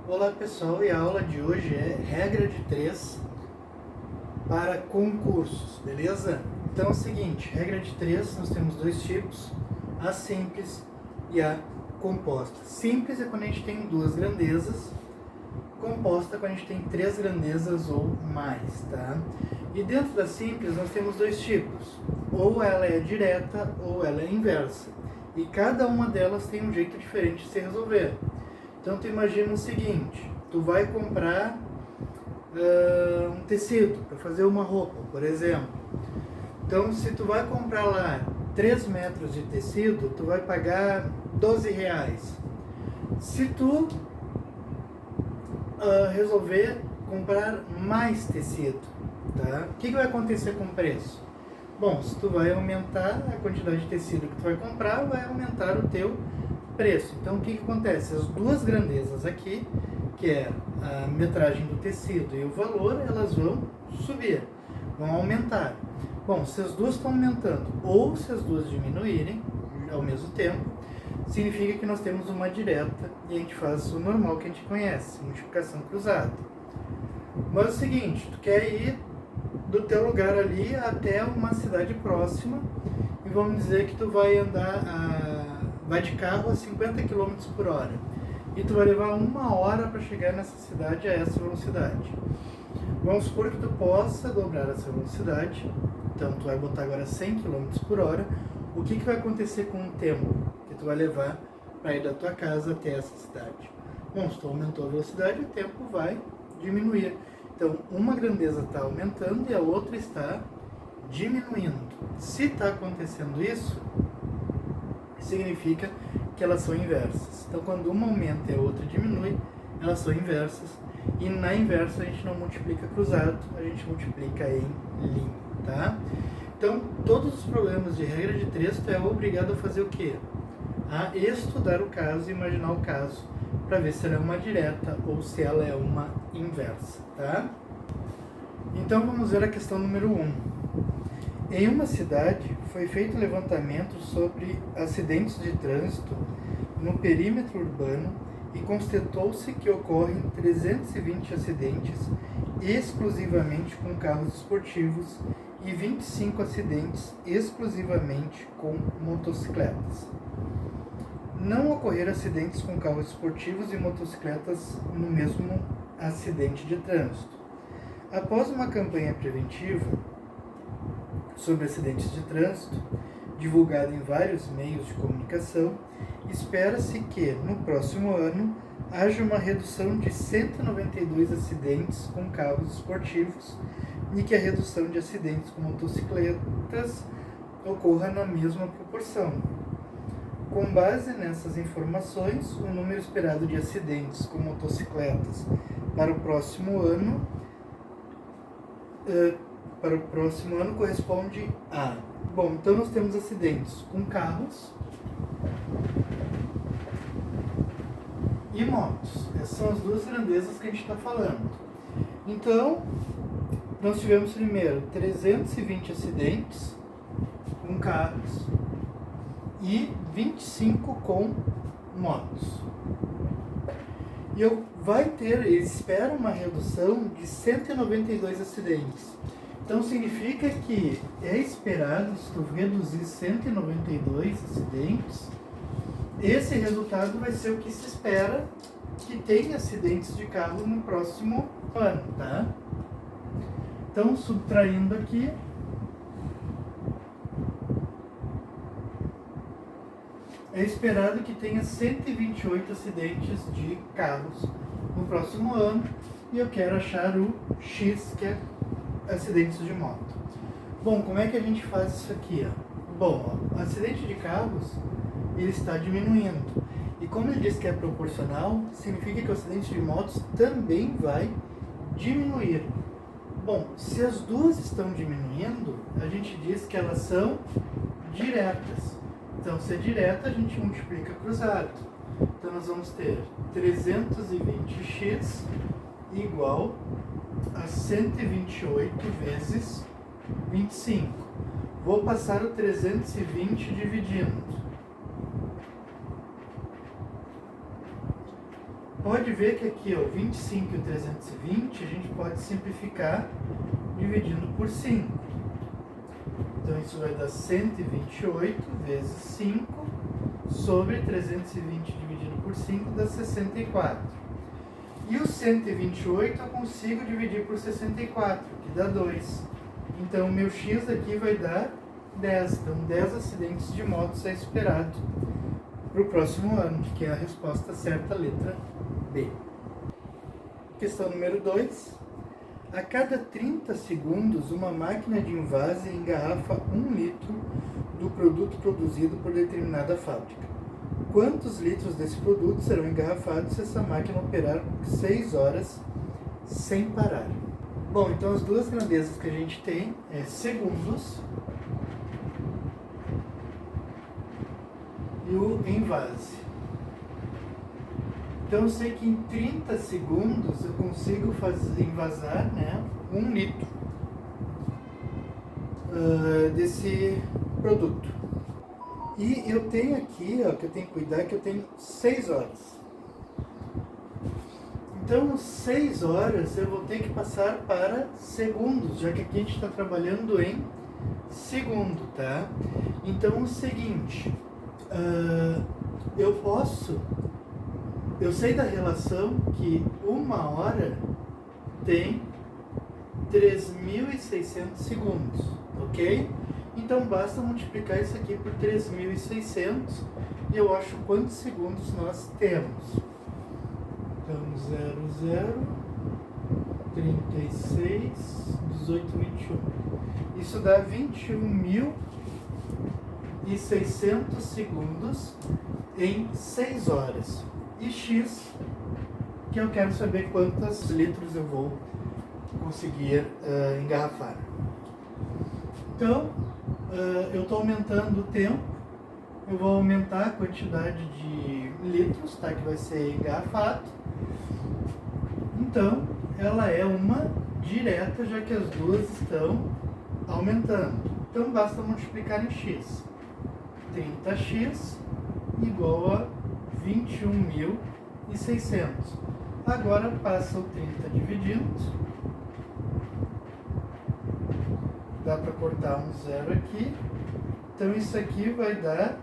Olá pessoal, e a aula de hoje é regra de 3 para concursos, beleza? Então é o seguinte, regra de 3 nós temos dois tipos, a simples e a composta. Simples é quando a gente tem duas grandezas, composta é quando a gente tem três grandezas ou mais, tá? E dentro da simples nós temos dois tipos, ou ela é direta ou ela é inversa. E cada uma delas tem um jeito diferente de se resolver. Então tu imagina o seguinte, tu vai comprar um tecido para fazer uma roupa, por exemplo. Então se tu vai comprar lá 3 metros de tecido, tu vai pagar R$12. Se tu resolver comprar mais tecido, tá? O que vai acontecer com o preço? Bom, se tu vai aumentar a quantidade de tecido que tu vai comprar, vai aumentar o teu preço. Então o que acontece? As duas grandezas aqui, que é a metragem do tecido e o valor, elas vão subir, vão aumentar. Bom, se as duas estão aumentando ou se as duas diminuírem ao mesmo tempo, significa que nós temos uma direta e a gente faz o normal que a gente conhece, multiplicação cruzada. Mas é o seguinte, tu quer ir do teu lugar ali até uma cidade próxima e vamos dizer que tu vai vai de carro a 50 km por hora e tu vai levar 1 hora para chegar nessa cidade a essa velocidade. Vamos supor que tu possa dobrar essa velocidade, então tu vai botar agora 100 km por hora. O que vai acontecer com o tempo que tu vai levar para ir da tua casa até essa cidade? Bom, se tu aumentou a velocidade, o tempo vai diminuir. Então, uma grandeza está aumentando e a outra está diminuindo. Se está acontecendo isso, significa que elas são inversas. Então, quando uma aumenta e a outra diminui, elas são inversas. E na inversa a gente não multiplica cruzado, a gente multiplica em linha, tá? Então, todos os problemas de regra de 3, tu é obrigado a fazer o quê? A estudar o caso e imaginar o caso para ver se ela é uma direta ou se ela é uma inversa, tá? Então, vamos ver a questão número 1. Em uma cidade, foi feito levantamento sobre acidentes de trânsito no perímetro urbano e constatou-se que ocorrem 320 acidentes exclusivamente com carros esportivos e 25 acidentes exclusivamente com motocicletas. Não ocorreram acidentes com carros esportivos e motocicletas no mesmo acidente de trânsito. Após uma campanha preventiva sobre acidentes de trânsito, divulgada em vários meios de comunicação, espera-se que, no próximo ano, haja uma redução de 192 acidentes com carros esportivos e que a redução de acidentes com motocicletas ocorra na mesma proporção. Com base nessas informações, o número esperado de acidentes com motocicletas para o próximo ano corresponde a... Bom, então nós temos acidentes com carros e motos. Essas são as duas grandezas que a gente está falando. Então, nós tivemos primeiro 320 acidentes com carros e 25 com motos. E ele espera uma redução de 192 acidentes. Então significa que é esperado, se tu reduzir 192 acidentes, esse resultado vai ser o que se espera que tenha acidentes de carro no próximo ano, tá? Então, subtraindo aqui, é esperado que tenha 128 acidentes de carros no próximo ano e eu quero achar o X, que é acidentes de moto. Bom, como é que a gente faz isso aqui? Bom, o acidente de carros ele está diminuindo e como ele diz que é proporcional, significa que o acidente de motos também vai diminuir. Bom, se as duas estão diminuindo, a gente diz que elas são diretas. Então, se é direta, a gente multiplica cruzado. Então, nós vamos ter 320x igual a 128 vezes 25. Vou passar o 320 dividindo. pode ver que aqui, ó, 25 e o 320, a gente pode simplificar dividindo por 5. Então, isso vai dar 128 vezes 5 sobre 320 dividido por 5 dá 64. E o 128 eu consigo dividir por 64, que dá 2. Então, o meu x aqui vai dar 10. Então, 10 acidentes de motos é esperado para o próximo ano, que é a resposta certa, letra B. Questão número 2. A cada 30 segundos, uma máquina de envase engarrafa 1 litro do produto produzido por determinada fábrica. Quantos litros desse produto serão engarrafados se essa máquina operar 6 horas sem parar? Bom, então as duas grandezas que a gente tem é segundos e o envase. Então eu sei que em 30 segundos eu consigo envasar, né, 1 litro desse produto. E eu tenho aqui, ó, que eu tenho que cuidar, que eu tenho 6 horas. Então 6 horas eu vou ter que passar para segundos, já que aqui a gente está trabalhando em segundo, tá? Então o seguinte, eu sei da relação que 1 hora tem 3.600 segundos, ok? Então basta multiplicar isso aqui por 3.600 e eu acho quantos segundos nós temos. Então 00, 36, 18, 21. Isso dá 21.600 segundos em 6 horas. E x, que eu quero saber quantos litros eu vou conseguir engarrafar. Então, eu estou aumentando o tempo, eu vou aumentar a quantidade de litros, tá, que vai ser engarrafado. Então, ela é uma direta, já que as duas estão aumentando. Então, basta multiplicar em x. 30x igual a 21.600. Agora passa o 30 dividindo. Dá para cortar um zero aqui. Então isso aqui vai dar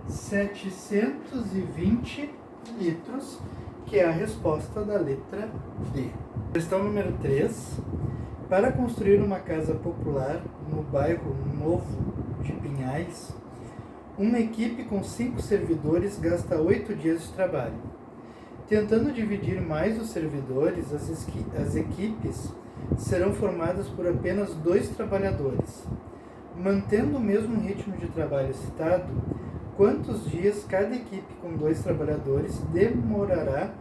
720 litros, que é a resposta da letra D. Questão número 3. Para construir uma casa popular no bairro Novo de Pinhais, uma equipe com 5 servidores gasta 8 dias de trabalho. Tentando dividir mais os servidores, as equipes serão formadas por apenas 2 trabalhadores. Mantendo o mesmo ritmo de trabalho citado, quantos dias cada equipe com 2 trabalhadores demorará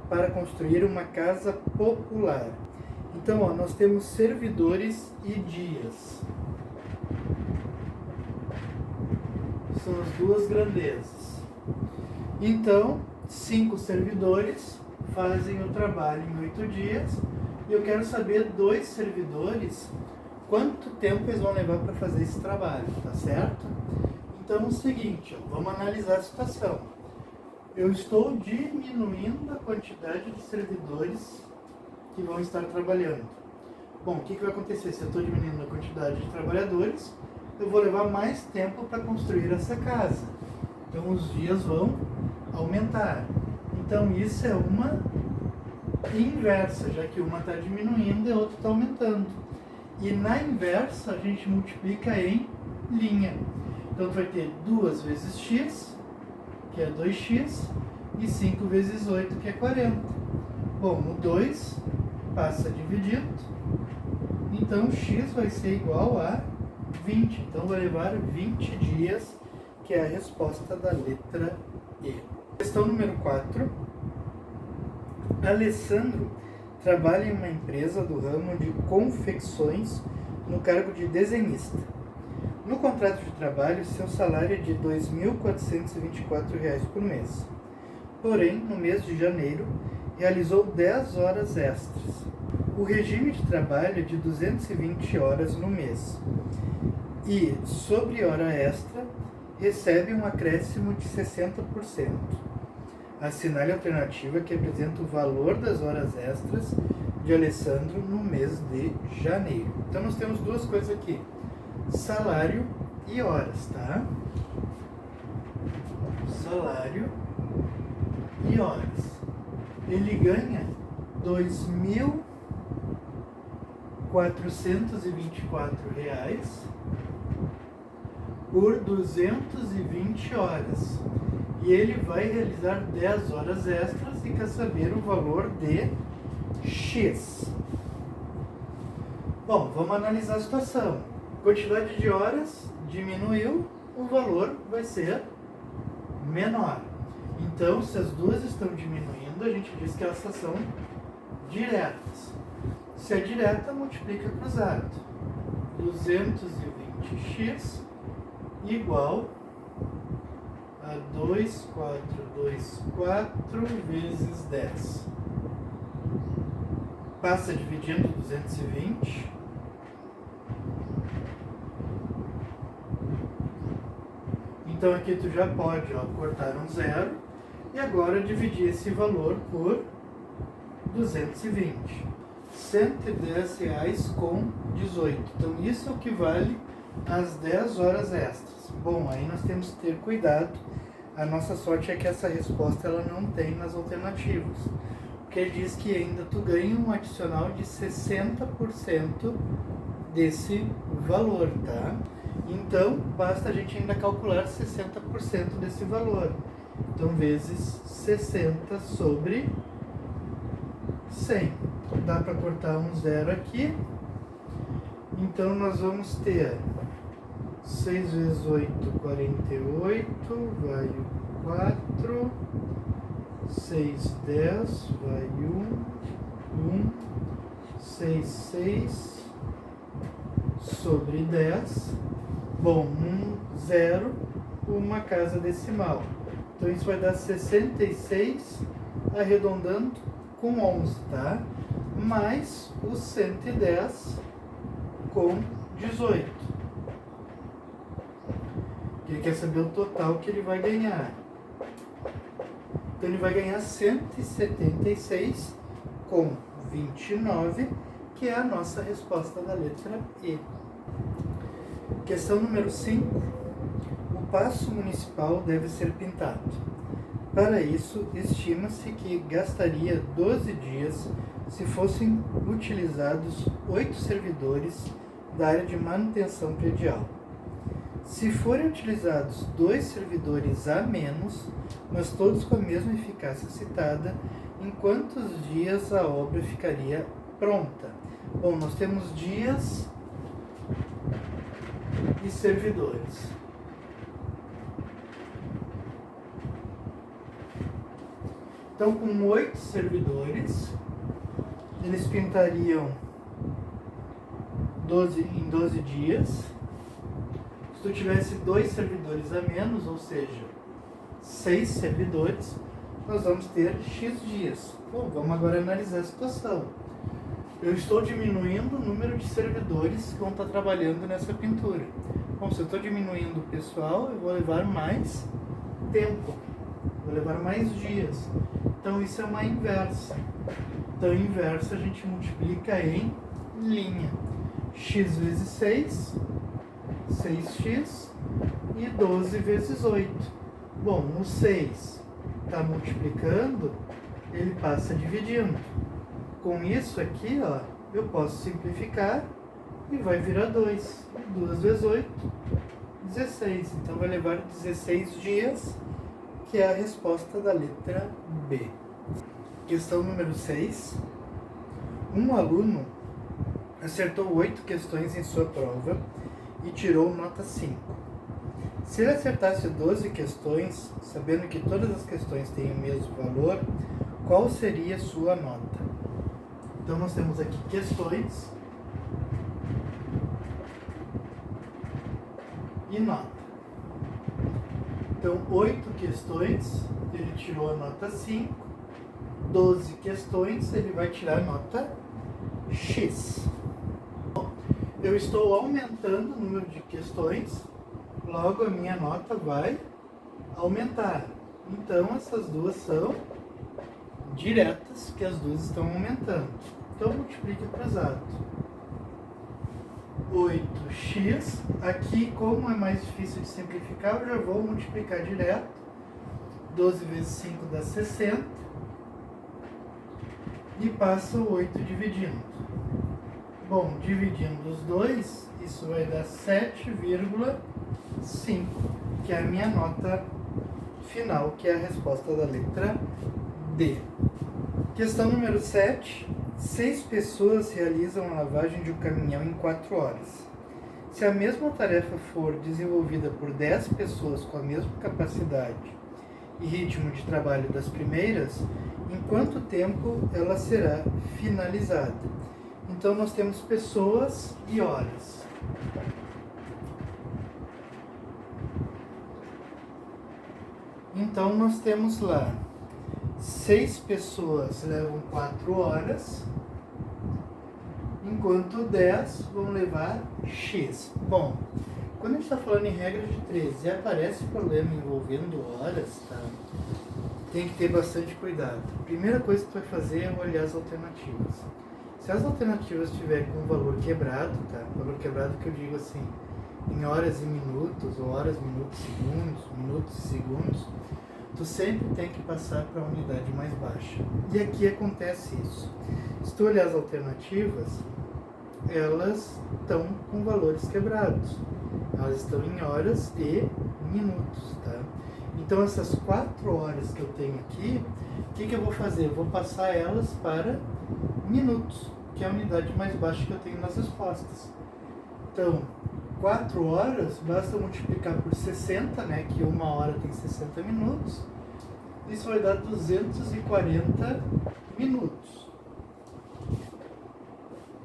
para construir uma casa popular? Então, ó, nós temos servidores e dias. São as duas grandezas. Então, 5 servidores fazem o trabalho em 8 dias. E eu quero saber 2 servidores, quanto tempo eles vão levar para fazer esse trabalho, tá certo? Então é o seguinte, ó, vamos analisar a situação. Eu estou diminuindo a quantidade de servidores que vão estar trabalhando. Bom, o que vai acontecer? Se eu estou diminuindo a quantidade de trabalhadores, eu vou levar mais tempo para construir essa casa. Então os dias vão aumentar. Então isso é uma inversa, já que uma está diminuindo e a outra está aumentando. E na inversa a gente multiplica em linha. Então vai ter 2 vezes x, que é 2x, e 5 vezes 8, que é 40. Bom, o 2 passa dividindo, então x vai ser igual a 20. Então vai levar 20 dias, que é a resposta da letra E. Questão número 4. Alessandro trabalha em uma empresa do ramo de confecções no cargo de desenhista. No contrato de trabalho, seu salário é de R$ 2.424 por mês. Porém, no mês de janeiro, realizou 10 horas extras. O regime de trabalho é de 220 horas no mês. E, sobre hora extra, recebe um acréscimo de 60%. Assinale a alternativa que apresenta o valor das horas extras de Alessandro no mês de janeiro. Então nós temos duas coisas aqui: salário e horas, tá? Salário e horas. Ele ganha R$2.424 por 220 horas. E ele vai realizar 10 horas extras e quer saber o valor de X. Bom, vamos analisar a situação. Quantidade de horas diminuiu, o valor vai ser menor. Então, se as duas estão diminuindo, a gente diz que elas são diretas. Se é direta, multiplica cruzado. 220x igual a 2.424 vezes 10. Passa dividindo 220. Então aqui tu já pode cortar um zero e agora dividir esse valor por 220. R$110,18. Então isso é o que vale as 10 horas extras. Bom, aí nós temos que ter cuidado. A nossa sorte é que essa resposta ela não tem nas alternativas. Porque diz que ainda tu ganha um adicional de 60% desse valor, tá? Então, basta a gente ainda calcular 60% desse valor. Então, vezes 60 sobre 100. Dá para cortar um zero aqui. Então, nós vamos ter 6 vezes 8, 48, vai o 4. 6, 10, vai 1, 6, 6, sobre 10. Bom, 0, uma casa decimal. Então isso vai dar 66, arredondando com 11, tá? Mais os 110 com 18. Ele quer saber o total que ele vai ganhar. Então ele vai ganhar 176 com 29, que é a nossa resposta da letra E. Questão número 5. O paço municipal deve ser pintado. Para isso, estima-se que gastaria 12 dias se fossem utilizados 8 servidores da área de manutenção predial. Se forem utilizados 2 servidores a menos, mas todos com a mesma eficácia citada, em quantos dias a obra ficaria pronta? Bom, nós temos dias e servidores. Então, com 8 servidores, eles pintariam em 12 dias. Se tu tivesse 2 servidores a menos, ou seja, 6 servidores, nós vamos ter X dias. Bom, vamos agora analisar a situação. Eu estou diminuindo o número de servidores que vão estar trabalhando nessa pintura. Bom, se eu estou diminuindo o pessoal, eu vou levar mais tempo, vou levar mais dias. Então isso é uma inversa. Então inversa a gente multiplica em linha. X vezes 6, 6x, e 12 vezes 8. Bom, o 6 está multiplicando, ele passa dividindo. Com isso aqui, eu posso simplificar e vai virar 2. 2 vezes 8, 16. Então vai levar 16 dias, que é a resposta da letra B. Questão número 6. Um aluno acertou 8 questões em sua prova e tirou nota 5. Se ele acertasse 12 questões, sabendo que todas as questões têm o mesmo valor, qual seria a sua nota? Então nós temos aqui questões e nota. Então 8 questões, ele tirou a nota 5. 12 questões, ele vai tirar a nota X. Bom, eu estou aumentando o número de questões, logo a minha nota vai aumentar. Então, essas duas são diretas, que as duas estão aumentando. Então, multiplica cruzado. 8x, aqui como é mais difícil de simplificar, eu já vou multiplicar direto. 12 vezes 5 dá 60. E passa o 8 dividindo. Bom, dividindo os dois, isso vai dar 7,5, que é a minha nota final, que é a resposta da letra D. Questão número 7. 6 pessoas realizam a lavagem de um caminhão em 4 horas. Se a mesma tarefa for desenvolvida por 10 pessoas com a mesma capacidade e ritmo de trabalho das primeiras, em quanto tempo ela será finalizada? Então, nós temos pessoas e horas. Então, nós temos lá 6 pessoas levam 4 horas, enquanto 10 vão levar X. Bom, quando a gente está falando em regra de 3 e aparece problema envolvendo horas, tá? Tem que ter bastante cuidado. A primeira coisa que tu vai fazer é olhar as alternativas. Se as alternativas estiverem com valor quebrado, tá? Valor quebrado que eu digo assim, em horas e minutos, ou horas, minutos e segundos, tu sempre tem que passar para a unidade mais baixa. E aqui acontece isso. Se tu olhar as alternativas, elas estão com valores quebrados. Elas estão em horas e minutos, tá? Então, essas 4 horas que eu tenho aqui, o que eu vou fazer? Eu vou passar elas para minutos, que é a unidade mais baixa que eu tenho nas respostas. Então, 4 horas, basta multiplicar por 60, né, que 1 hora tem 60 minutos. Isso vai dar 240 minutos.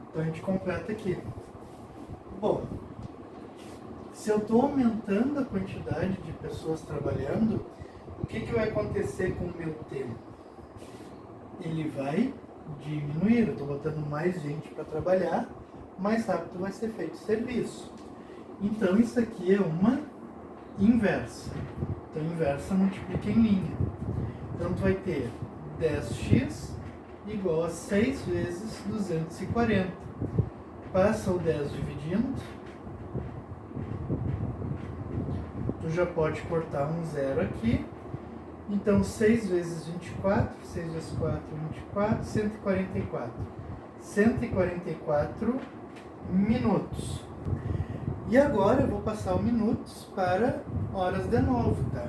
Então, a gente completa aqui. Bom, se eu estou aumentando a quantidade de pessoas trabalhando, o que vai acontecer com o meu tempo? Ele vai diminuir. Eu estou botando mais gente para trabalhar, mais rápido vai ser feito o serviço. Então, isso aqui é uma inversa. Então, inversa multiplica em linha. Então, tu vai ter 10x igual a 6 vezes 240. Passa o 10 dividindo. Tu já pode cortar um zero aqui. Então, 6 vezes 24, 6 vezes 4, 24, 144. 144 minutos. E agora eu vou passar o minutos para horas de novo, tá?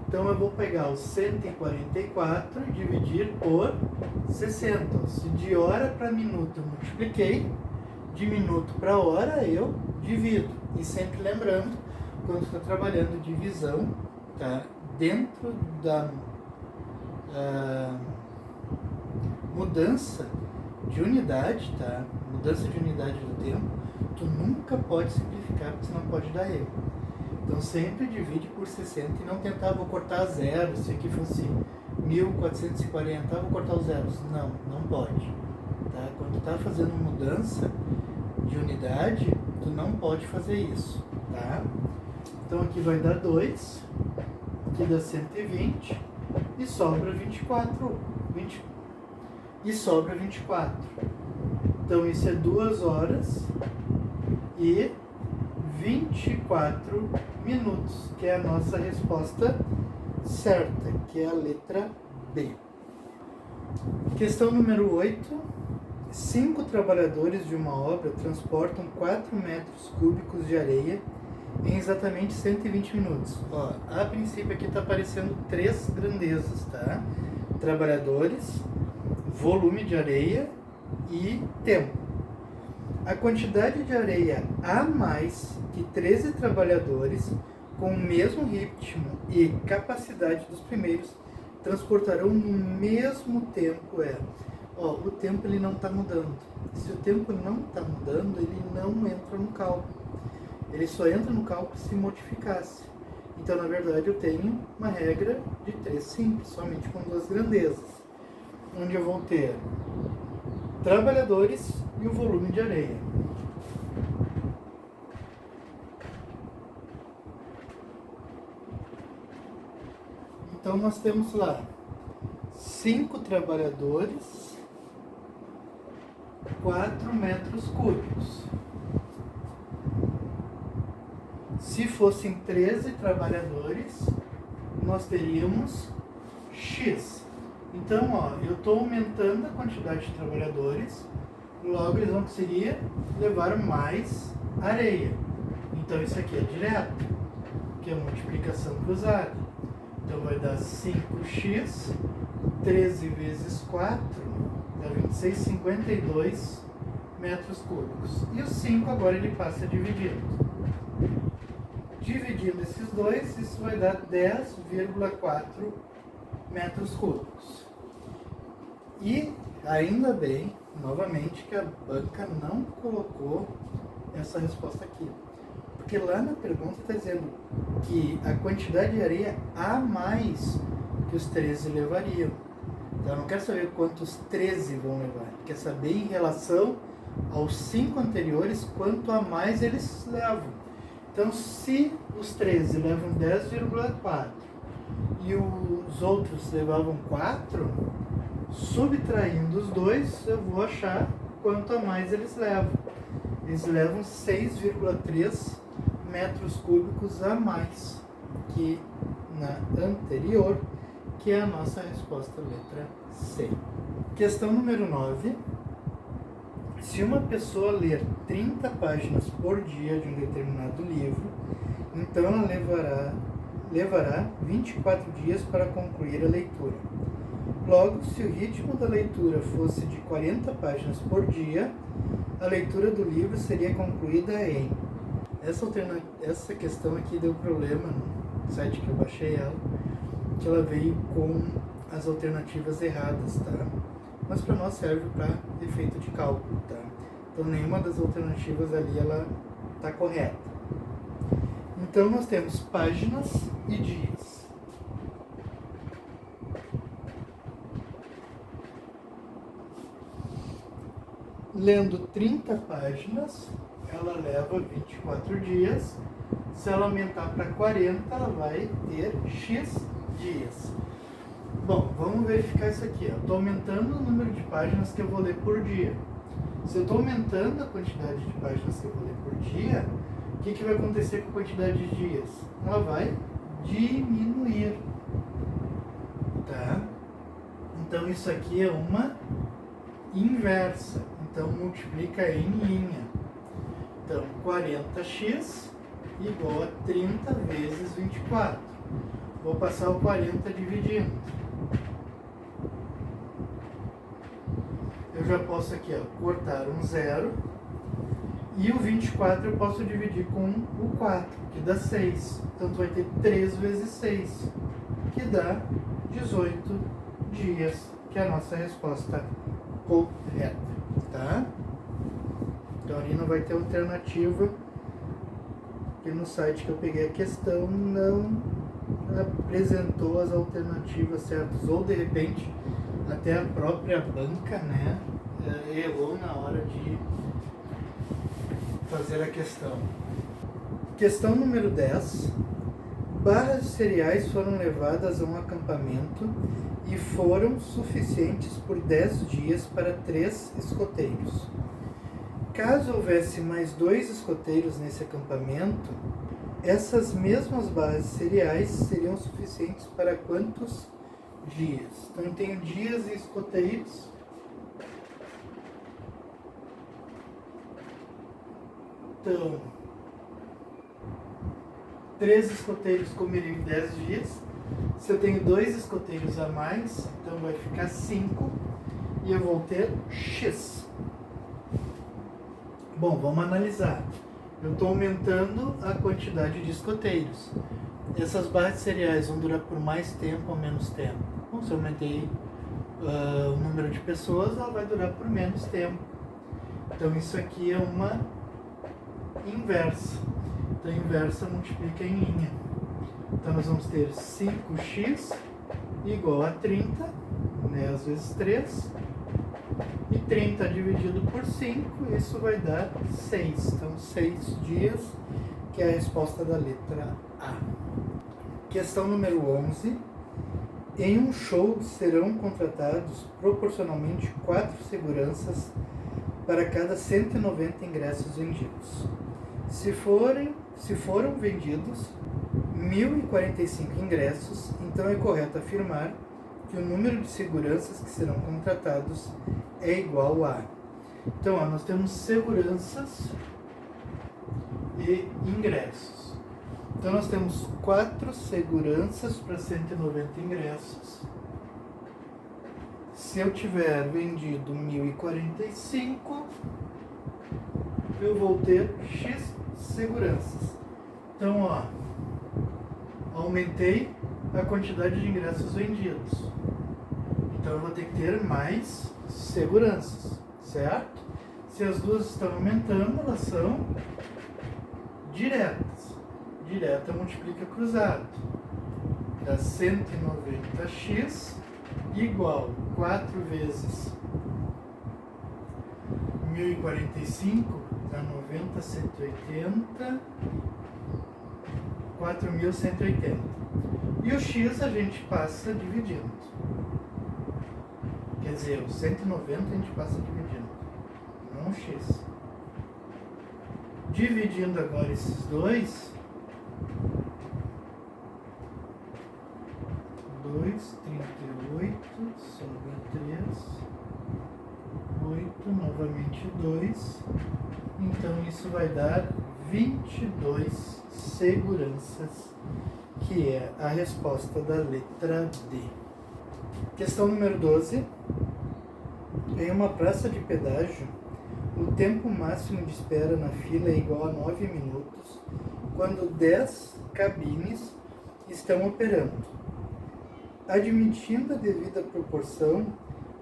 Então, eu vou pegar os 144 e dividir por 60. Se de hora para minuto eu multipliquei, de minuto para hora eu divido. E sempre lembrando, quando está trabalhando divisão, tá? Dentro da mudança de unidade, tá? Mudança de unidade do tempo, tu nunca pode simplificar, porque senão pode dar erro. Então sempre divide por 60 e não tentar, vou cortar zero, se aqui fosse 1440, vou cortar os zeros. Não, não pode. Tá? Quando tu está fazendo mudança de unidade, tu não pode fazer isso. Tá? Então aqui vai dar 2, aqui dá 120 e sobra 24. E sobra 24. Então isso é 2 horas e 24 minutos, que é a nossa resposta certa, que é a letra B. Questão número 8. 5 trabalhadores de uma obra transportam 4 metros cúbicos de areia em exatamente 120 minutos. Ó, a princípio aqui está aparecendo 3 grandezas, tá? Trabalhadores, volume de areia e tempo. A quantidade de areia a mais que 13 trabalhadores com o mesmo ritmo e capacidade dos primeiros transportarão no mesmo tempo o tempo ele não está mudando. Se o tempo não está mudando, ele não entra no cálculo. Ele só entra no cálculo se modificasse. Então, na verdade, eu tenho uma regra de 3 simples, somente com 2 grandezas, onde eu vou ter trabalhadores e o volume de areia. Então nós temos lá 5 trabalhadores, 4 metros cúbicos. Se fossem 13 trabalhadores, nós teríamos X. Então, ó, eu estou aumentando a quantidade de trabalhadores, logo eles vão conseguir levar mais areia. Então isso aqui é direto, que é multiplicação cruzada. Então vai dar 5x, 13 vezes 4, dá 26, 52 metros cúbicos. E o 5 agora ele passa dividindo. Dividindo esses dois, isso vai dar 10,4 metros cúbicos. E ainda bem, novamente, que a banca não colocou essa resposta aqui. Porque lá na pergunta está dizendo que a quantidade de areia a mais que os 13 levariam. Então não quer saber quantos 13 vão levar, quer saber em relação aos 5 anteriores quanto a mais eles levam. Então se os 13 levam 10,4 e os outros levavam 4, subtraindo os dois eu vou achar quanto a mais eles levam. Eles levam 6,3 metros cúbicos a mais que na anterior, que é a nossa resposta letra C. Questão número 9. Se uma pessoa ler 30 páginas por dia de um determinado livro, então ela levará 24 dias para concluir a leitura. Logo, se o ritmo da leitura fosse de 40 páginas por dia, a leitura do livro seria concluída em... Essa questão aqui deu problema no site que eu baixei ela, que ela veio com as alternativas erradas, tá? Mas para nós serve para efeito de cálculo, tá? Então nenhuma das alternativas ali ela está correta. Então nós temos páginas e dias. Lendo 30 páginas, ela leva 24 dias. Se ela aumentar para 40, ela vai ter X dias. Bom, vamos verificar isso aqui. Eu estou aumentando o número de páginas que eu vou ler por dia. Se eu estou aumentando a quantidade de páginas que eu vou ler por dia, o que vai acontecer com a quantidade de dias? Ela vai diminuir. Tá? Então isso aqui é uma inversa. Então multiplica em linha. Então 40x igual a 30 vezes 24. Vou passar o 40 dividindo. Eu já posso aqui, ó, cortar um zero. E o 24 eu posso dividir com o 4, que dá 6. Então vai ter 3 vezes 6, que dá 18 dias, que é a nossa resposta correta. Tá? Então ali não vai ter alternativa, porque no site que eu peguei a questão não apresentou as alternativas certas, ou de repente até a própria banca, né, errou na hora de fazer a questão. Questão número 10. Barras de cereais foram levadas a um acampamento e foram suficientes por 10 dias para 3 escoteiros. Caso houvesse mais 2 escoteiros nesse acampamento, essas mesmas barras de cereais seriam suficientes para quantos dias? Então eu tenho dias e escoteiros. Então, 3 escoteiros comeriam em 10 dias. Se eu tenho 2 escoteiros a mais, então vai ficar 5 e eu vou ter X. Bom, vamos analisar. Eu estou aumentando a quantidade de escoteiros. Essas barras de cereais vão durar por mais tempo ou menos tempo? Bom, se eu aumentei o número de pessoas, ela vai durar por menos tempo. Então isso aqui é uma inversa. Então a inversa multiplica em linha. Então nós vamos ter 5x igual a 30, né, às vezes 3. E 30 dividido por 5, isso vai dar 6. Então 6 dias, que é a resposta da letra A. Questão número 11. Em um show serão contratados proporcionalmente 4 seguranças para cada 190 ingressos vendidos. Se foram vendidos 1.045 ingressos, então é correto afirmar que o número de seguranças que serão contratados é igual a... Então, ó, nós temos seguranças e ingressos. Então, nós temos 4 seguranças para 190 ingressos. Se eu tiver vendido 1.045, eu vou ter X seguranças. Então, ó, aumentei a quantidade de ingressos vendidos. Então, eu vou ter que ter mais seguranças, certo? Se as duas estão aumentando, elas são diretas. Direta multiplica cruzado. Dá 190x igual 4 vezes 1.045, dá 90, 180, 4.180. E o x a gente passa dividindo. Quer dizer, o 190 a gente passa dividindo, não o x. Dividindo agora esses dois, 2, 38, sobre 3, 8, novamente 2. Então isso vai dar 22 seguranças, que é a resposta da letra D. Questão número 12. Em uma praça de pedágio, o tempo máximo de espera na fila é igual a 9 minutos quando 10 cabines estão operando. Admitindo a devida proporção,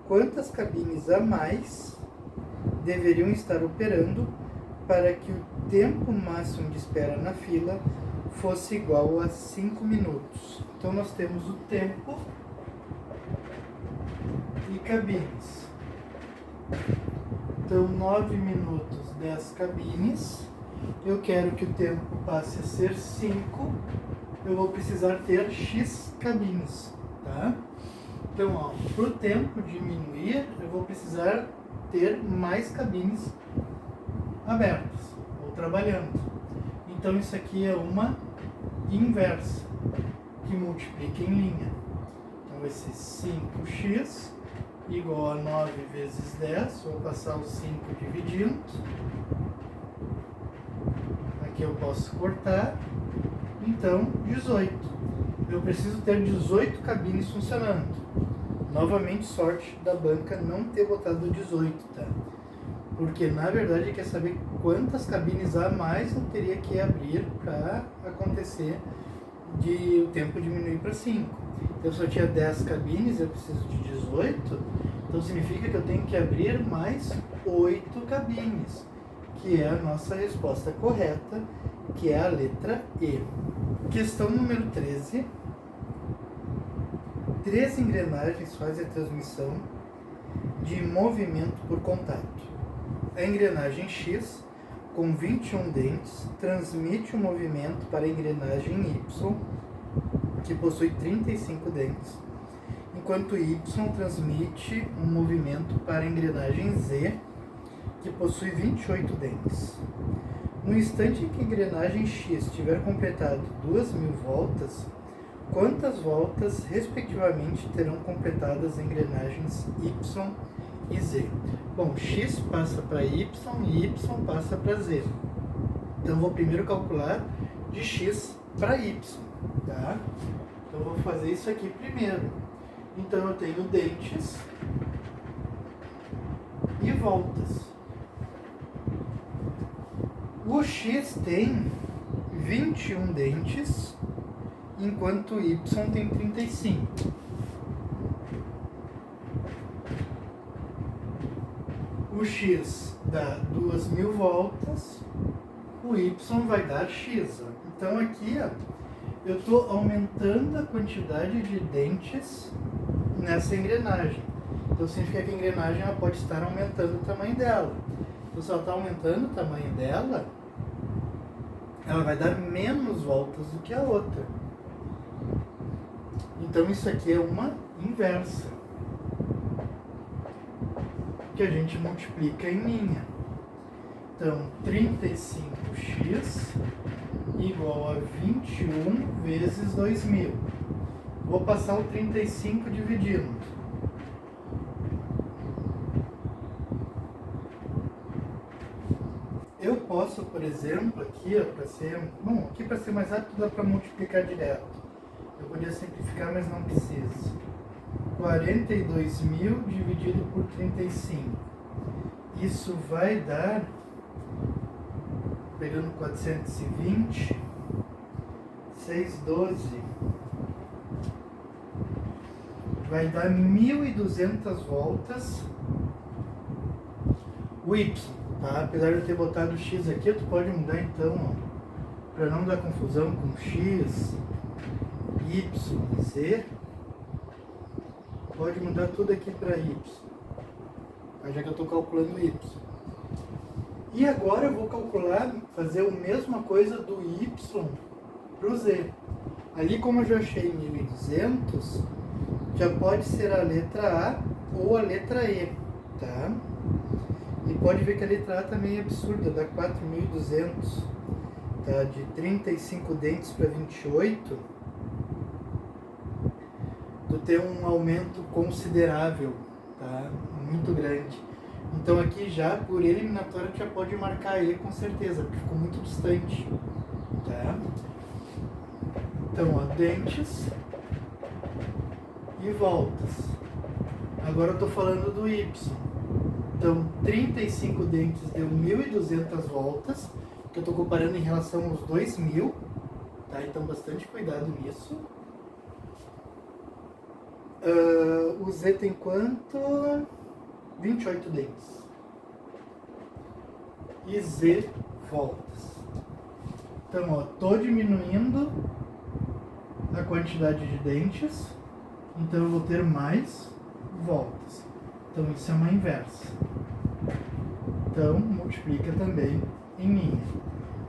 quantas cabines a mais deveriam estar operando para que o tempo máximo de espera na fila fosse igual a 5 minutos? Então nós temos o tempo e cabines. Então 9 minutos, 10 cabines. Eu quero que o tempo passe a ser 5. Eu vou precisar ter X cabines. Tá? Então, para o tempo diminuir, eu vou precisar ter mais cabines abertas ou trabalhando. Então, isso aqui é uma inversa que multiplica em linha. Então, vai ser 5x igual a 9 vezes 10. Vou passar o 5 dividindo. Aqui eu posso cortar. Então, 18. Eu preciso ter 18 cabines funcionando. Novamente, sorte da banca não ter botado 18, tá? Porque, na verdade, quer saber quantas cabines a mais eu teria que abrir para acontecer de o tempo diminuir para 5. Então, se eu tinha 10 cabines, eu preciso de 18. Então, significa que eu tenho que abrir mais 8 cabines, que é a nossa resposta correta, que é a letra E. Questão número 13. 3 engrenagens fazem a transmissão de movimento por contato. A engrenagem X, com 21 dentes, transmite o movimento para a engrenagem Y, que possui 35 dentes, enquanto Y transmite um movimento para a engrenagem Z, que possui 28 dentes. No instante em que a engrenagem X tiver completado 2.000 voltas, quantas voltas, respectivamente, terão completado as engrenagens Y e Z? Bom, X passa para Y e Y passa para Z. Então, vou primeiro calcular de X para Y, tá? Então, vou fazer isso aqui primeiro. Então, eu tenho dentes e voltas. O X tem 21 dentes, enquanto o Y tem 35. O X dá 2.000 voltas, o Y vai dar X. Então aqui, eu estou aumentando a quantidade de dentes nessa engrenagem. Então significa que a engrenagem ela pode estar aumentando o tamanho dela. Então, se ela está aumentando o tamanho dela, ela vai dar menos voltas do que a outra. Então isso aqui é uma inversa, que a gente multiplica em linha. Então, 35x igual a 21 vezes 2000. Vou passar o 35 dividindo. Eu posso, por exemplo, aqui, para ser mais rápido, dá para multiplicar direto. Eu poderia simplificar, mas não preciso. 42.000 dividido por 35. Isso vai dar, pegando 420, 612, vai dar 1.200 voltas o Y, tá? Apesar de eu ter botado o X aqui, tu pode mudar então, para não dar confusão com X, Y, Z, pode mudar tudo aqui para Y, já que eu estou calculando Y. E agora eu vou calcular, fazer a mesma coisa do Y para o Z. Ali, como eu já achei 1.200, já pode ser a letra A ou a letra E, tá? E pode ver que a letra A também é absurda, dá 4.200, tá? De 35 dentes para 28, tu tem um aumento considerável, tá? Muito grande. Então aqui já, por eliminatória, tu já pode marcar E com certeza, porque ficou muito distante, tá? Então, ó, dentes e voltas. Agora eu tô falando do Y. Então, 35 dentes deu 1.200 voltas, que eu tô comparando em relação aos 2.000, tá? Então, bastante cuidado nisso. O Z tem quanto? 28 dentes. E Z voltas. Então, ó, tô diminuindo a quantidade de dentes, então eu vou ter mais voltas. Então isso é uma inversa. Então multiplica também em linha.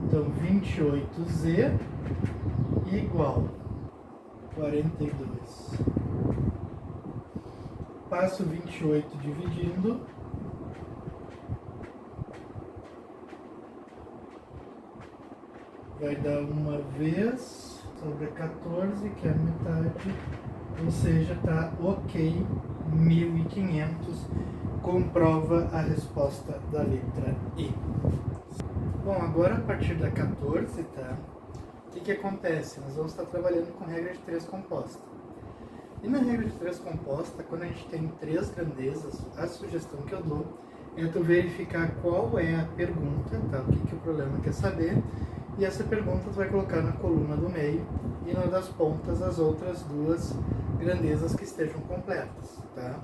Então 28z igual 42. Passo 28 dividindo. Vai dar uma vez sobre 14, que é a metade, ou seja, está ok, 1.500, comprova a resposta da letra E. Bom, agora a partir da 14, tá? O que acontece? Nós vamos estar trabalhando com regra de 3 composta. E na regra de 3 composta, quando a gente tem 3 grandezas, a sugestão que eu dou é tu verificar qual é a pergunta, tá? O que o problema quer saber. E essa pergunta tu vai colocar na coluna do meio e na das pontas as outras 2 grandezas que estejam completas, tá?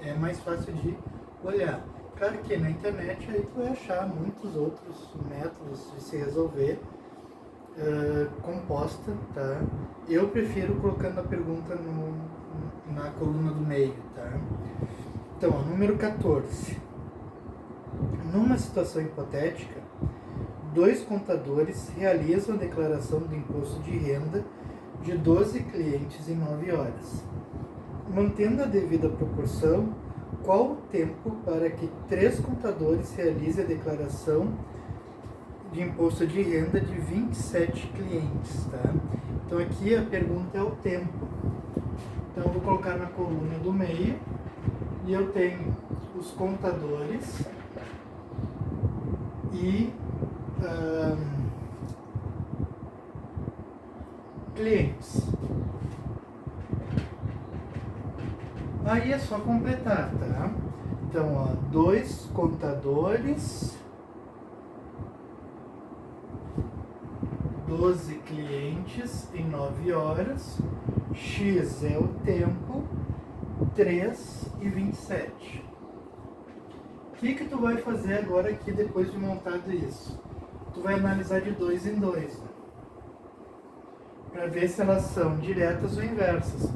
É mais fácil de olhar. Claro que na internet aí tu vai achar muitos outros métodos de se resolver composta, tá? Eu prefiro colocando a pergunta na coluna do meio, tá? Então, ó, número 14. Numa situação hipotética, 2 contadores realizam a declaração do imposto de renda de 12 clientes em 9 horas. Mantendo a devida proporção, qual o tempo para que 3 contadores realizem a declaração de imposto de renda de 27 clientes, tá? Então aqui a pergunta é o tempo. Então eu vou colocar na coluna do meio e eu tenho os contadores e clientes. Aí é só completar, tá? Então, ó, 2 contadores, 12 clientes em 9 horas, X é o tempo, 3 e 27. O que tu vai fazer agora aqui depois de montado isso? Tu vai analisar de 2 em 2, né? Para ver se elas são diretas ou inversas.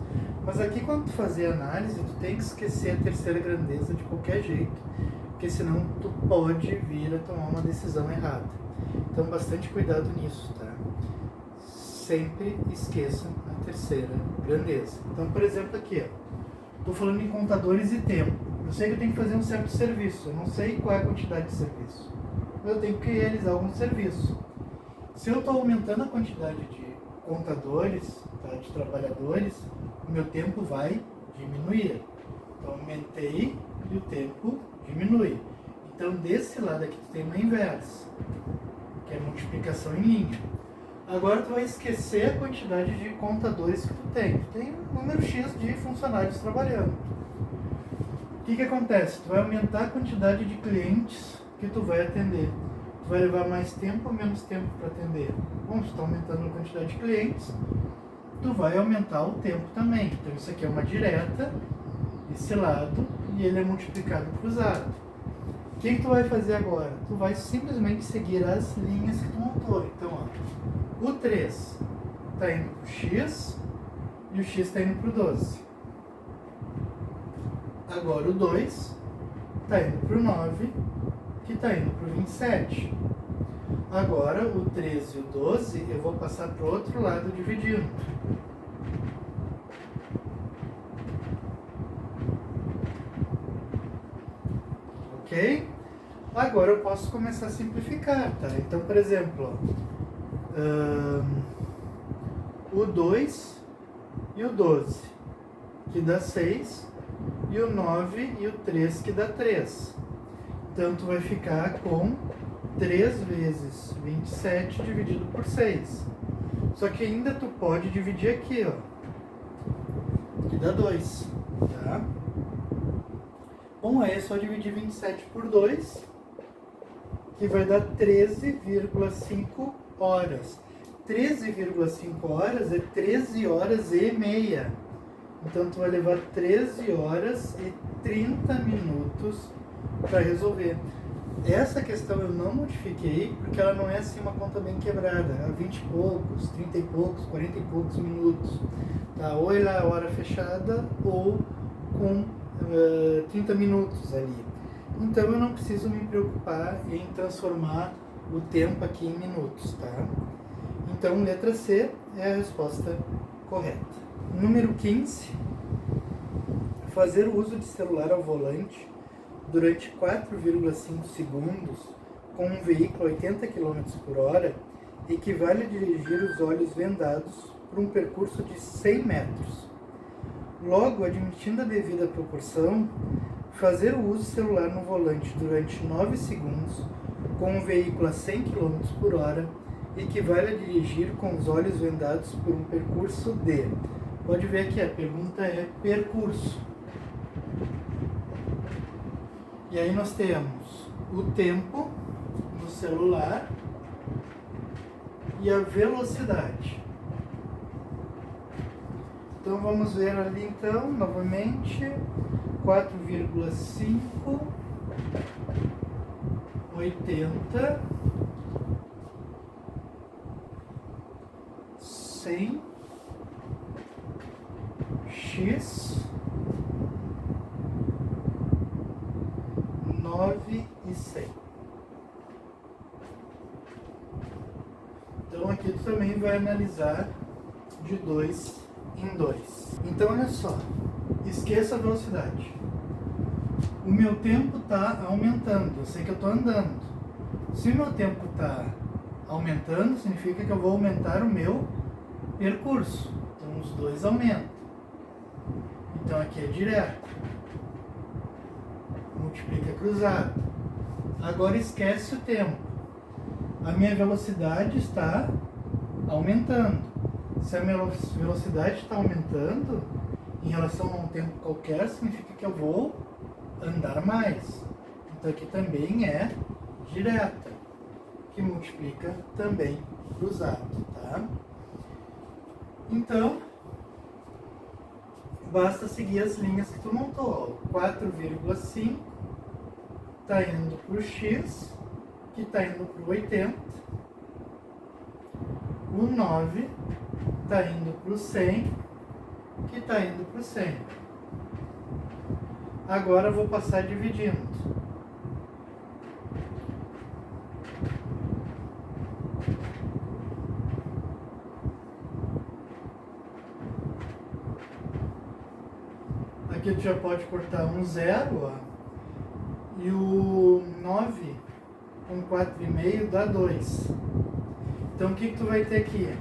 Mas aqui quando tu fazer a análise, tu tem que esquecer a terceira grandeza de qualquer jeito, porque senão tu pode vir a tomar uma decisão errada. Então bastante cuidado nisso, tá? sempre esqueçam a terceira grandeza. Então, por exemplo, aqui, estou falando em contadores e tempo. Eu sei que eu tenho que fazer um certo serviço, eu não sei qual é a quantidade de serviço, mas eu tenho que realizar algum serviço. Se eu estou aumentando a quantidade de contadores, tá, de trabalhadores, o meu tempo vai diminuir. Então, aumentei e o tempo diminui. Então, desse lado aqui, tu tem uma inversa, que é multiplicação em linha. Agora, tu vai esquecer a quantidade de contadores que tu tem. Tu tem um número X de funcionários trabalhando. O que acontece? Tu vai aumentar a quantidade de clientes que tu vai atender. Tu vai levar mais tempo ou menos tempo para atender? Bom, se tu está aumentando a quantidade de clientes, tu vai aumentar o tempo também. Então, isso aqui é uma direta, esse lado, e ele é multiplicado cruzado. O que tu vai fazer agora? Tu vai simplesmente seguir as linhas que tu montou. Então, ó, o 3 está indo para o x e o x está indo para o 12. Agora o 2 está indo para o 9, que está indo para o 27. Agora o 13 e o 12 eu vou passar para o outro lado dividindo. Ok? Agora eu posso começar a simplificar, tá? Então, por exemplo, o 2 e o 12, que dá 6, e o 9 e o 3, que dá 3. Então, tu vai ficar com 3 vezes 27 dividido por 6. Só que ainda tu pode dividir aqui, ó, que dá 2, tá? Bom, aí é só dividir 27 por 2, que vai dar 13,5 horas. 13,5 horas é 13 horas e meia. Então, tu vai levar 13 horas e 30 minutos para resolver. Essa questão eu não modifiquei, porque ela não é assim uma conta bem quebrada. É 20 e poucos, 30 e poucos, 40 e poucos minutos. Tá? Ou ele é a hora fechada, ou com 30 minutos ali. Então eu não preciso me preocupar em transformar o tempo aqui em minutos, tá? Então letra C é a resposta correta. Número 15. Fazer o uso de celular ao volante durante 4,5 segundos com um veículo a 80 km por hora equivale a dirigir os olhos vendados por um percurso de 100 metros. Logo, admitindo a devida proporção, fazer o uso celular no volante durante 9 segundos com um veículo a 100 km por hora equivale a dirigir com os olhos vendados por um percurso de... Pode ver aqui, a pergunta é percurso. E aí nós temos o tempo no celular e a velocidade. Então vamos ver ali então, novamente, 4,5, 80, 100, x, 9 e 100. Então aqui tu também vai analisar de 2 em 2. Então olha só, esqueça a velocidade. O meu tempo está aumentando, eu sei que eu estou andando. Se o meu tempo está aumentando, significa que eu vou aumentar o meu percurso. Então os dois aumentam. Então aqui é direto. Multiplica cruzado. Agora esquece o tempo. A minha velocidade está aumentando. Se a minha velocidade está aumentando em relação a um tempo qualquer, significa que eu vou andar mais. Então aqui também é direta, que multiplica também cruzado, tá? Então, basta seguir as linhas que tu montou. 4,5 está indo para o x, que está indo para o 80. O 9 está indo para o 100, que está indo para o 100. Agora eu vou passar dividindo. Aqui tu já pode cortar um 0, ó. E o 9 com 4,5 dá 2. Então o que tu vai ter aqui?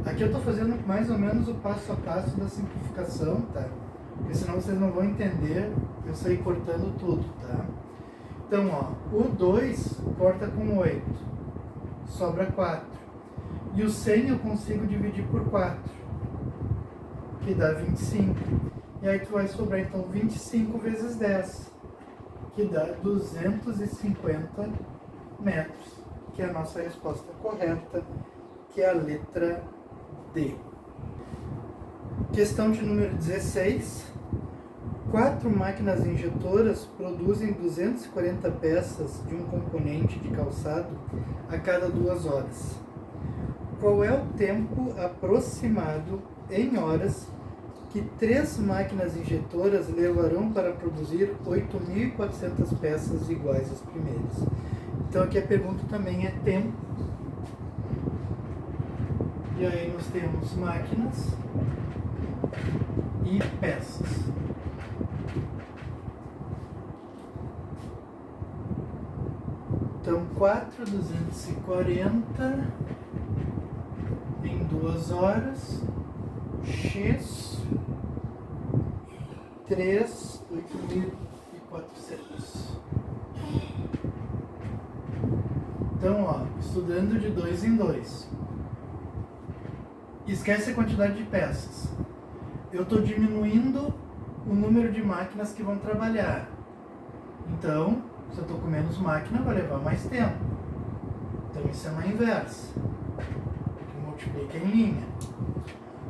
Aqui eu estou fazendo mais ou menos o passo a passo da simplificação, tá? Porque senão vocês não vão entender, eu saí cortando tudo, tá? Então, ó, o 2 corta com 8, sobra 4. E o 100 eu consigo dividir por 4, que dá 25. E aí tu vai sobrar, então, 25 vezes 10, que dá 250 metros, que é a nossa resposta correta, que é a letra D. Questão de número 16. 4 máquinas injetoras produzem 240 peças de um componente de calçado a cada 2 horas. Qual é o tempo aproximado em horas que 3 máquinas injetoras levarão para produzir 8.400 peças iguais às primeiras? Então aqui a pergunta também é tempo. E aí nós temos máquinas e peças. Então 4.240 em 2 horas, x 3, 8.400. Então, ó, estudando de 2 em 2. Esquece a quantidade de peças. Eu estou diminuindo o número de máquinas que vão trabalhar. Então, se eu estou com menos máquina, vai levar mais tempo. Então, isso é uma inversa, que multiplica em linha.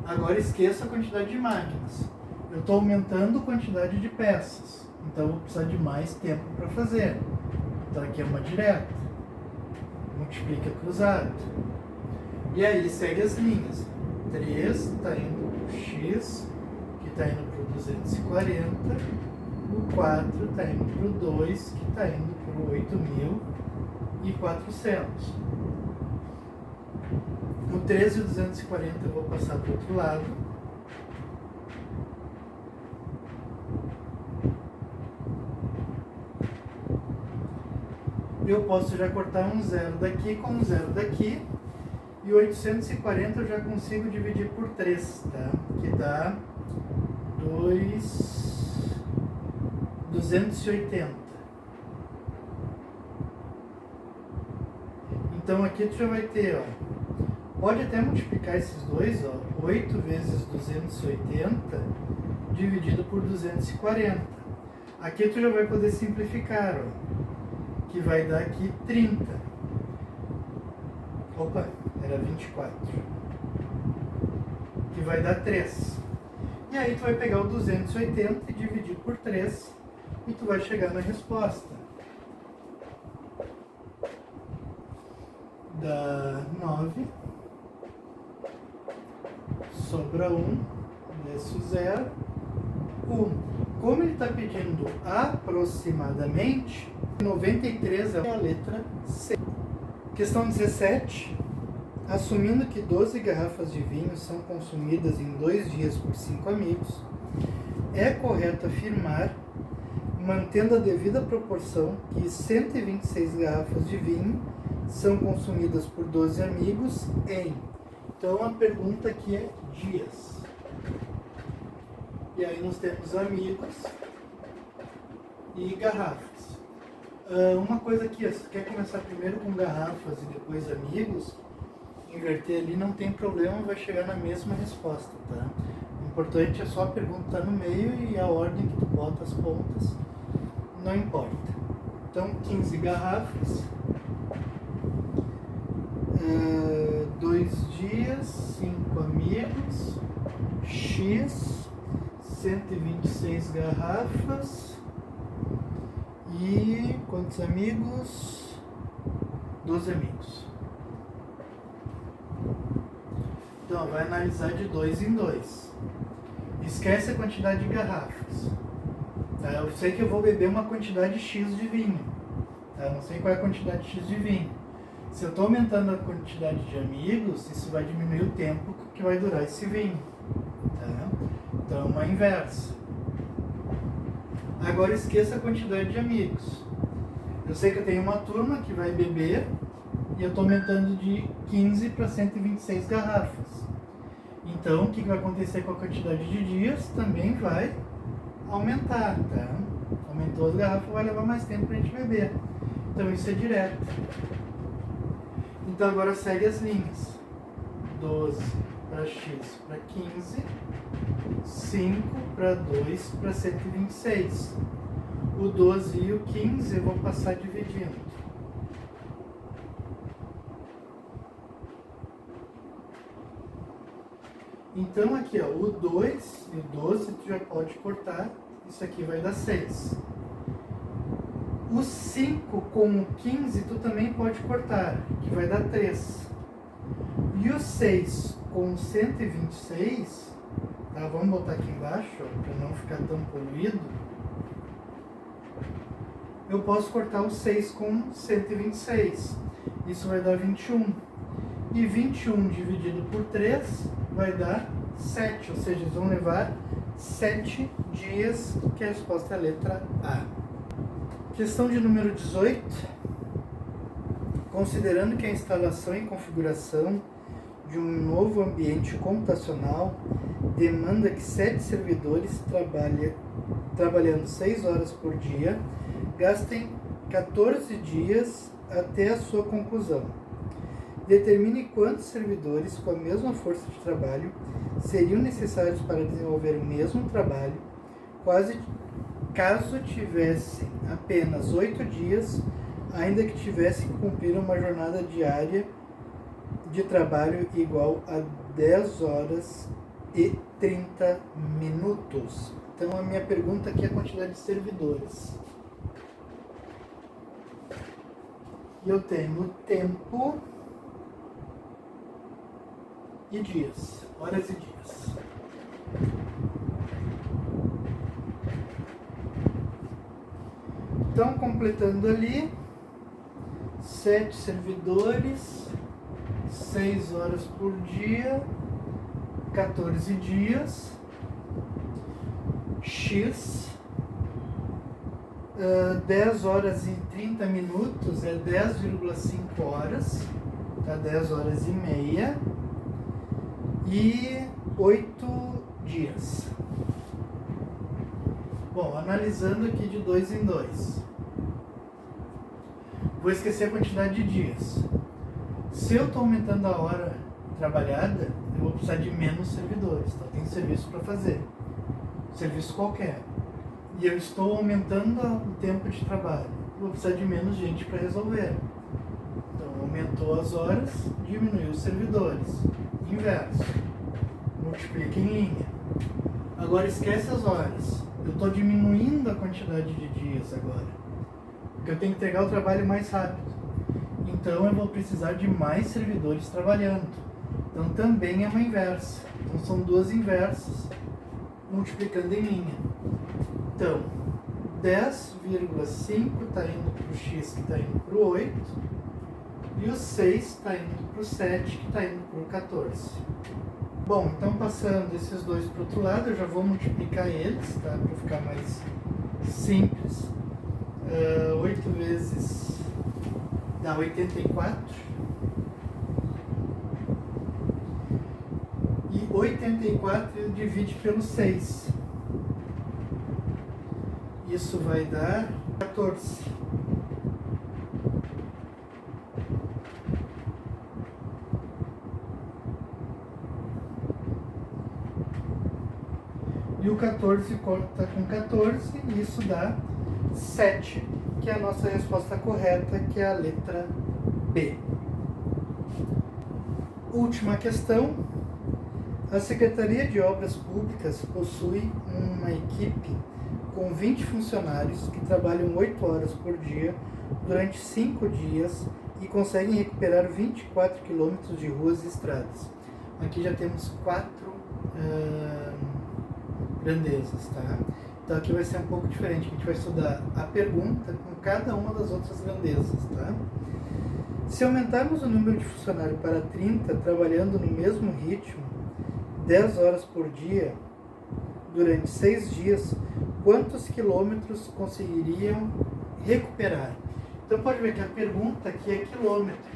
Agora, esqueça a quantidade de máquinas. Eu estou aumentando a quantidade de peças. Então, eu vou precisar de mais tempo para fazer. Então, aqui é uma direta. Multiplica cruzado. E aí, segue as linhas. 3 está indo para o x, que está indo para o 240. O 4 está indo para o 2, que está indo para o 8.400. O 13 e o 240 eu vou passar para o outro lado. Eu posso já cortar um 0 daqui com um 0 daqui. E 840 eu já consigo dividir por 3, tá? Que dá 280. Então aqui tu já vai ter, ó, pode até multiplicar esses dois, ó, 8 vezes 280 dividido por 240. Aqui tu já vai poder simplificar, ó, que vai dar aqui 30. Opa, era 24. Que vai dar 3. E aí tu vai pegar o 280 e dividir por 3 e tu vai chegar na resposta. Dá 9. Sobra 1. Desce o 0. 1. Como ele está pedindo aproximadamente, 93 é a letra C. Questão 17. Assumindo que 12 garrafas de vinho são consumidas em 2 dias por 5 amigos, é correto afirmar, mantendo a devida proporção, que 126 garrafas de vinho são consumidas por 12 amigos em... Então a pergunta aqui é dias. E aí nós temos amigos e garrafas. Uma coisa aqui, se tu quer começar primeiro com garrafas e depois amigos, inverter ali não tem problema, vai chegar na mesma resposta, tá? O importante é só a pergunta estar no meio e a ordem que tu bota as pontas, não importa. Então, 15 garrafas, 2 dias, 5 amigos, x, 126 garrafas e quantos amigos? 12 amigos. Então, vai analisar de 2 em 2. Esquece a quantidade de garrafas. Tá? Eu sei que eu vou beber uma quantidade X de vinho. Tá? Eu não sei qual é a quantidade X de vinho. Se eu estou aumentando a quantidade de amigos, isso vai diminuir o tempo que vai durar esse vinho. Tá? Então, é uma inversa. Agora esqueça a quantidade de amigos. Eu sei que eu tenho uma turma que vai beber e eu estou aumentando de 15 para 126 garrafas. Então, o que vai acontecer com a quantidade de dias também vai aumentar, tá? Aumentou as garrafas, vai levar mais tempo para a gente beber. Então, isso é direto. Então, agora segue as linhas. 12 para x para 15, 5 para 2 para 126. O 12 e o 15 eu vou passar dividindo. Então aqui, ó, o 2 e o 12 tu já pode cortar, isso aqui vai dar 6. O 5 com o 15 tu também pode cortar, que vai dar 3. E o 6 com 126, tá? Vamos botar aqui embaixo, para não ficar tão poluído. Eu posso cortar o 6 com 126. Isso vai dar 21. E 21 dividido por 3 vai dar 7. Ou seja, eles vão levar 7 dias, que a resposta é a letra A. Questão de número 18. Considerando que a instalação e configuração de um novo ambiente computacional demanda que 7 servidores trabalhando 6 horas por dia gastem 14 dias até a sua conclusão. Determine quantos servidores com a mesma força de trabalho seriam necessários para desenvolver o mesmo trabalho, caso tivessem apenas 8 dias, ainda que tivessem que cumprir uma jornada diária de trabalho igual a 10 horas e 30 minutos. Então a minha pergunta aqui é a quantidade de servidores. E eu tenho tempo e dias, horas e dias. Então, completando ali, 7 servidores, 6 horas por dia, 14 dias, x, 10 horas e 30 minutos é 10,5 horas, tá? 10 horas e meia, e 8 dias. Bom, analisando aqui de 2 em 2. Vou esquecer a quantidade de dias. Se eu estou aumentando a hora trabalhada, eu vou precisar de menos servidores. Então, tem serviço para fazer. Serviço qualquer. E eu estou aumentando o tempo de trabalho. Eu vou precisar de menos gente para resolver. Então, aumentou as horas, diminuiu os servidores. Inverso. Multiplica em linha. Agora, esquece as horas. Eu estou diminuindo a quantidade de dias agora. Porque eu tenho que entregar o trabalho mais rápido. Então eu vou precisar de mais servidores trabalhando. Então também é uma inversa. Então são duas inversas multiplicando em linha. Então 10,5 está indo para o x que está indo para o 8. E o 6 está indo para o 7 que está indo para o 14. Bom, então passando esses dois para o outro lado, eu já vou multiplicar eles, tá? Para ficar mais simples. 8 vezes dá 84. E 84 ele divide pelo 6. Isso vai dar 14. E o 14 corta com 14 e isso dá 7, que é a nossa resposta correta, que é a letra B. Última questão. A Secretaria de Obras Públicas possui uma equipe com 20 funcionários que trabalham 8 horas por dia durante 5 dias e conseguem recuperar 24 quilômetros de ruas e estradas. Aqui já temos 4 grandezas, tá? Então aqui vai ser um pouco diferente, a gente vai estudar a pergunta com cada uma das outras grandezas, tá? Se aumentarmos o número de funcionários para 30, trabalhando no mesmo ritmo, 10 horas por dia, durante 6 dias, quantos quilômetros conseguiriam recuperar? Então pode ver que a pergunta aqui é quilômetro.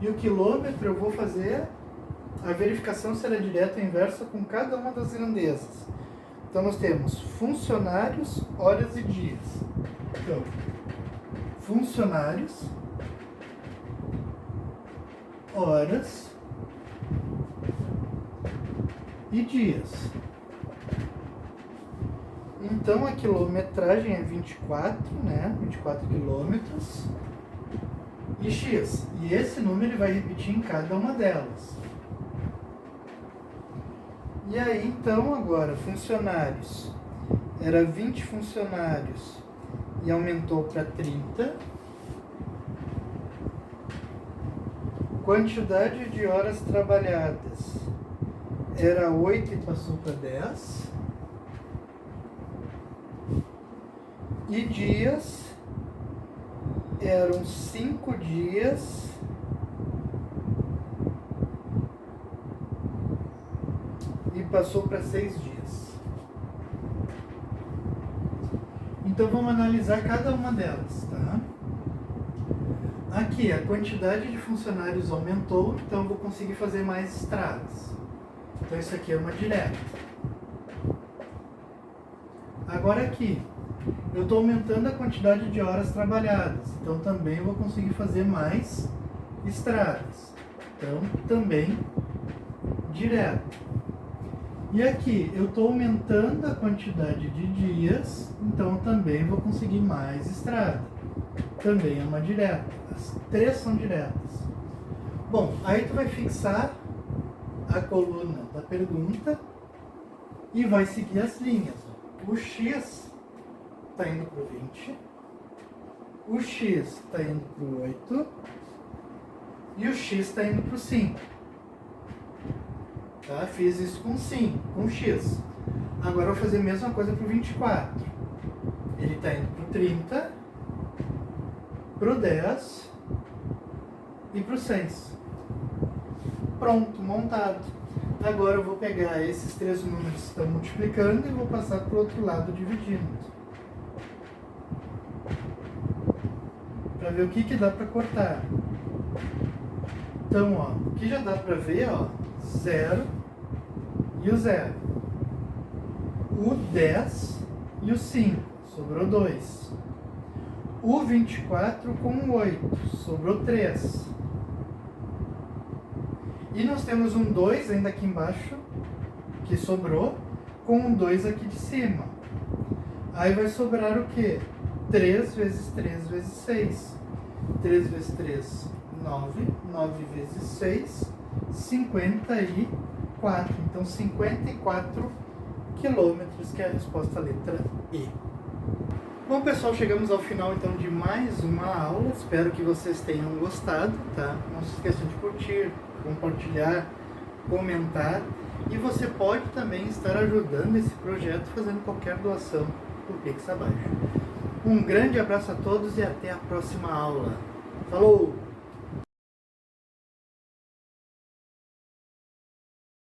E o quilômetro eu vou fazer, a verificação será direta e inversa com cada uma das grandezas. Então nós temos funcionários, horas e dias. Então, funcionários, horas e dias. Então a quilometragem é 24, né? 24 quilômetros e X. E esse número ele vai repetir em cada uma delas. E aí então agora, funcionários. Era 20 funcionários e aumentou para 30. Quantidade de horas trabalhadas. Era 8 e passou para 10. E dias eram 5 dias e passou para 6 dias. Então vamos analisar cada uma delas, tá? Aqui a quantidade de funcionários aumentou, então eu vou conseguir fazer mais estradas. Então isso aqui é uma direta. Agora aqui, eu estou aumentando a quantidade de horas trabalhadas, então também vou conseguir fazer mais estradas. Então também direto. E aqui, eu estou aumentando a quantidade de dias, então também vou conseguir mais estrada. Também é uma direta. As três são diretas. Bom, aí tu vai fixar a coluna da pergunta e vai seguir as linhas. O X está indo para o 20, o X está indo para o 8 e o X está indo para o 5. Tá? Fiz isso com 5, com X. Agora eu vou fazer a mesma coisa para o 24. Ele está indo para o 30, para o 10 e para o 6. Pronto, montado. Agora eu vou pegar esses três números que estão multiplicando e vou passar para o outro lado dividindo. Para ver o que dá para cortar. Então, ó, o que já dá para ver, ó, 0 e o 0. O 10 e o 5, sobrou 2. O 24 com o 8, sobrou 3. E nós temos um 2 ainda aqui embaixo, que sobrou, com um 2 aqui de cima. Aí vai sobrar o quê? 3 vezes 3 vezes 6. 3 vezes 3, 9. 9 vezes 6, 54. Então, 54 quilômetros, que é a resposta à letra E. Bom, pessoal, chegamos ao final, então, de mais uma aula. Espero que vocês tenham gostado, tá? Não se esqueçam de curtir, compartilhar, comentar. E você pode também estar ajudando esse projeto fazendo qualquer doação por Pix abaixo. Um grande abraço a todos e até a próxima aula. Falou!